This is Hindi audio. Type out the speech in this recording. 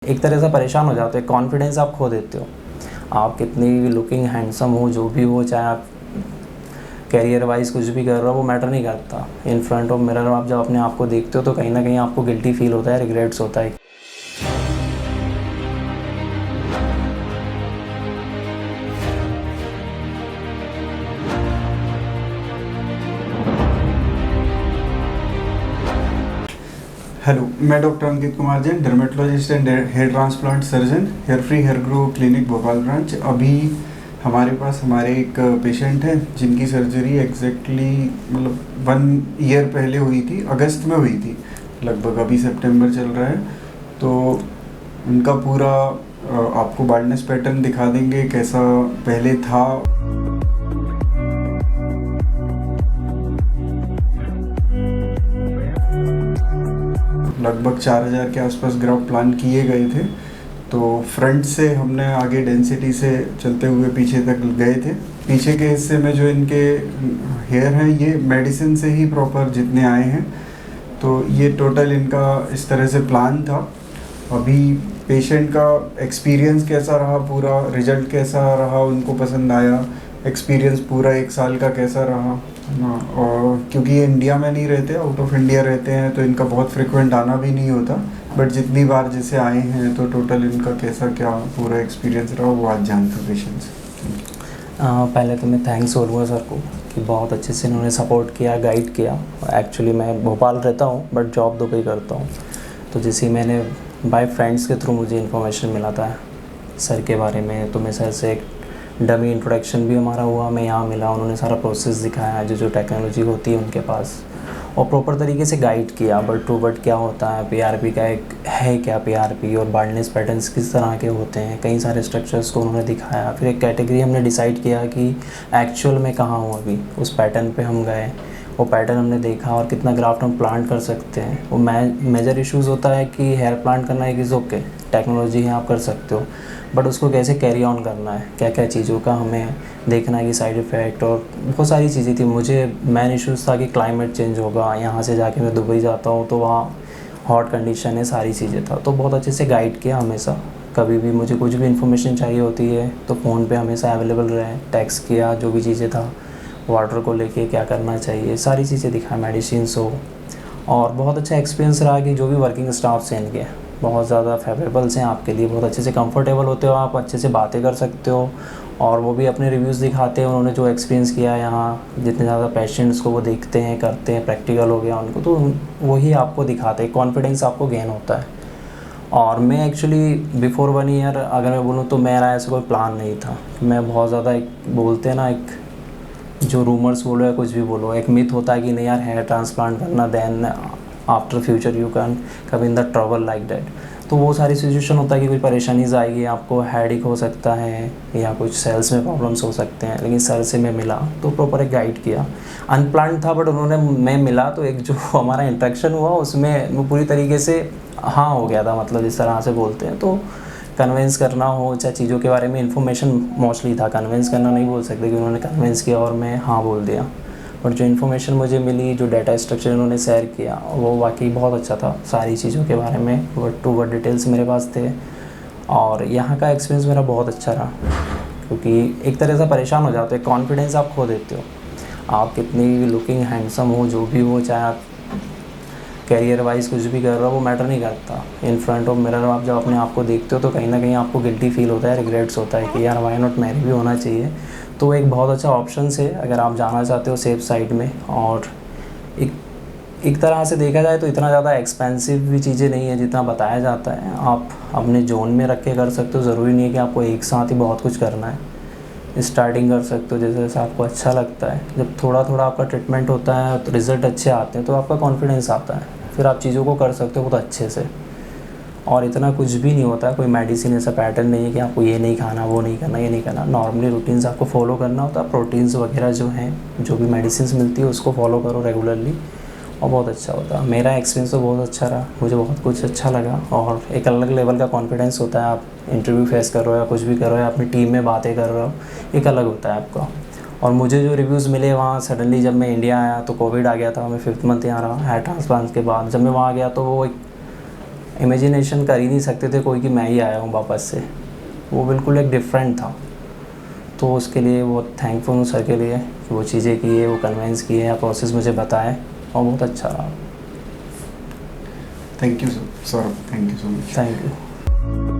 एक तरह से परेशान हो जाते हो, कॉन्फिडेंस आप खो देते हो। आप कितनी भी लुकिंग हैंडसम हो, जो भी हो, चाहे आप कैरियर वाइज कुछ भी कर रहे हो, वो मैटर नहीं करता। इन फ्रंट ऑफ मिरर आप जब अपने आप को देखते हो तो कहीं ना कहीं आपको गिल्टी फील होता है, रिग्रेट्स होता है। हेलो, मैं doctor Ankit Kumar Jain, dermatologist and hair transplant surgeon, hair free hair grow clinic Bhopal branch. अभी हमारे पास हमारे एक पेशेंट है जिनकी सर्जरी एग्जैक्टली मतलब 1 ईयर पहले हुई थी, अगस्त में हुई थी लगभग। अभी सितंबर चल रहा है, तो उनका पूरा आपको बाल्डनेस पैटर्न दिखा देंगे कैसा पहले था। लगभग 4000 के आसपास ग्राफ प्लान किए गए थे। तो फ्रंट से हमने आगे डेंसिटी से चलते हुए पीछे तक गए थे। पीछे के हिस्से में जो इनके हेयर हैं, ये मेडिसिन से ही प्रॉपर जितने आए हैं, तो ये टोटल इनका इस तरह से प्लान था। अभी पेशेंट का एक्सपीरियंस कैसा रहा, पूरा रिजल्ट कैसा रहा, उनको पसंद आया, एक्सपीरियंस पूरा 1 साल का कैसा रहा। और क्योंकि ये इंडिया में नहीं रहते, आउट ऑफ इंडिया रहते हैं, तो इनका बहुत फ्रिक्वेंट आना भी नहीं होता। बट जितनी बार जैसे आए हैं, तो टोटल इनका कैसा क्या पूरा एक्सपीरियंस रहा, वो आज जानते पेशेंट्स। पहले तो मैं थैंक्स बोलूँगा सर को कि बहुत अच्छे से इन्होंने सपोर्ट किया, गाइड किया। एक्चुअली मैं भोपाल रहता हूँ बट जॉब दुबई करता हूँ। तो जैसे मैंने बाय फ्रेंड्स के थ्रू मुझे इन्फॉर्मेशन मिला था सर के बारे में, तो मैं सर से एक डमी इंट्रोडक्शन भी हमारा हुआ। मैं यहाँ मिला, उन्होंने सारा प्रोसेस दिखाया, जो टेक्नोलॉजी होती है उनके पास, और प्रॉपर तरीके से गाइड किया। वर्ड टू वर्ड क्या होता है, पीआरपी का एक है क्या पीआरपी, और बाल्डनेस पैटर्न्स किस तरह के होते हैं, कई सारे स्ट्रक्चर्स को उन्होंने दिखाया। फिर एक कैटेगरी हमने डिसाइड किया कि एक्चुअल में कहाँ हूँ अभी, उस पैटर्न पे हम गए, वो पैटर्न हमने देखा और कितना ग्राफ्ट हम प्लांट कर सकते हैं। वो मेजर इश्यूज़ होता है कि हेयर प्लांट करना एक इज़ ओके, टेक्नोलॉजी है, आप कर सकते हो, बट उसको कैसे कैरी ऑन करना है, क्या क्या चीज़ों का हमें देखना है कि साइड इफ़ेक्ट, और बहुत सारी चीज़ें थी। मुझे मेन इश्यूज़ था कि क्लाइमेट चेंज होगा, यहाँ से जाके मैं दुबई जाता हूँ तो वहाँ हॉट कंडीशन है, सारी चीज़ें था। तो बहुत अच्छे से गाइड किया हमेशा। कभी भी मुझे कुछ भी इन्फॉर्मेशन चाहिए होती है तो फ़ोन पे हमेशा अवेलेबल रहे, टेक्स्ट किया, जो भी चीज़ें था, वाटर को लेके क्या करना चाहिए, सारी चीज़ें दिखाएं, मेडिसिन्स हो। और बहुत अच्छा एक्सपीरियंस रहा कि जो भी वर्किंग स्टाफ्स हैं इनके बहुत ज़्यादा फेवरेबल्स हैं आपके लिए, बहुत अच्छे से कंफर्टेबल होते हो, आप अच्छे से बातें कर सकते हो, और वो भी अपने रिव्यूज़ दिखाते हैं। उन्होंने जो एक्सपीरियंस किया है यहाँ, जितने ज़्यादा पेशेंट्स को वो देखते हैं, करते हैं, प्रैक्टिकल हो गया उनको, तो वही आपको दिखाते हैं, कॉन्फिडेंस आपको गेन होता है। और मैं एक्चुअली बिफोर 1 ईयर अगर मैं बोलूँ तो मेरा ऐसा कोई प्लान नहीं था। मैं बहुत ज़्यादा एक बोलते हैं ना, एक जो रूमर्स बोलो या कुछ भी बोलो, एक मिथ होता है कि नहीं यार हेयर ट्रांसप्लांट करना, then after future you can come in the trouble like that. तो वो सारी सिचुएशन होता है कि कोई परेशानीज आएगी, आपको हेडेक हो सकता है या कुछ सेल्स में प्रॉब्लम्स हो सकते हैं। लेकिन सर से मैं मिला तो प्रॉपर एक गाइड किया, अनप्लान्ड था बट उन्होंने, मैं मिला तो एक जो हमारा इंटरेक्शन हुआ उसमें वो पूरी तरीके से हाँ हो गया था, मतलब जिस तरह से बोलते हैं। तो कन्विंस करना हो, चाहे चीज़ों के बारे में इन्फॉर्मेशन मोस्टली था, कन्विंस करना नहीं बोल सकते कि उन्होंने कन्विंस किया और मैं हाँ बोल दिया। बट जो इन्फॉर्मेशन मुझे मिली, जो डाटा स्ट्रक्चर उन्होंने शेयर किया, वो वाकई बहुत अच्छा था। सारी चीज़ों के बारे में वर्ड टू वर्ड डिटेल्स मेरे पास थे, और यहाँ का एक्सपीरियंस मेरा बहुत अच्छा रहा। क्योंकि एक तरह से परेशान हो जाते हो, कॉन्फिडेंस आप खो देते हो। आप कितनी भी लुकिंग हैंडसम हो, जो भी हो, चाहे आप कैरियर वाइज कुछ भी कर रहे हो, वो मैटर नहीं करता। इन फ्रंट ऑफ मिरर आप जब अपने आप को देखते हो तो कहीं ना कहीं आपको गिल्टी फील होता है, रिग्रेट्स होता है कि यार वाई नॉट, मेरी भी होना चाहिए। तो एक बहुत अच्छा ऑप्शन है अगर आप जाना चाहते हो सेफ साइड में। और एक तरह से देखा जाए तो इतना ज़्यादा एक्सपेंसिव भी चीज़ें नहीं है जितना बताया जाता है। आप अपने जोन में रख के कर सकते हो, ज़रूरी नहीं है कि आपको एक साथ ही बहुत कुछ करना है। स्टार्टिंग कर सकते हो जैसे जैसे आपको अच्छा लगता है। जब थोड़ा थोड़ा आपका ट्रीटमेंट होता है तो रिज़ल्ट अच्छे आते हैं, तो आपका कॉन्फिडेंस आता है, फिर आप चीज़ों को कर सकते हो बहुत अच्छे से। और इतना कुछ भी नहीं होता है, कोई मेडिसिन ऐसा पैटर्न नहीं है कि आपको ये नहीं खाना, वो नहीं करना, ये नहीं करना। नॉर्मली रूटीन्स आपको फॉलो करना होता है। प्रोटीन्स वगैरह जो हैं, जो भी मेडिसिन मिलती है उसको फॉलो करो रेगुलरली, और बहुत अच्छा होता है। मेरा एक्सपीरियंस तो बहुत अच्छा रहा, मुझे बहुत कुछ अच्छा लगा। और एक अलग लेवल का कॉन्फिडेंस होता है, आप इंटरव्यू फेस कर रहे हो या कुछ भी कर रहे हो या अपनी टीम में बातें कर रहे हो, एक अलग होता है आपका। और मुझे जो रिव्यूज़ मिले वहाँ, सडनली जब मैं इंडिया आया तो कोविड आ गया था, मैं 5th मंथ यहाँ रहा हेयर ट्रांसप्लांट के बाद। जब मैं वहाँ गया तो वो एक इमेजिनेशन कर ही नहीं सकते थे कोई कि मैं ही आया हूँ वापस से। वो बिल्कुल एक डिफरेंट था। तो उसके लिए बहुत थैंकफुल हूँ सर के लिए कि वो चीज़ें की है, वो कन्वेंस किए या प्रोसेस मुझे बताएं, और बहुत अच्छा रहा। Thank you sir, thank you so much. Thank you.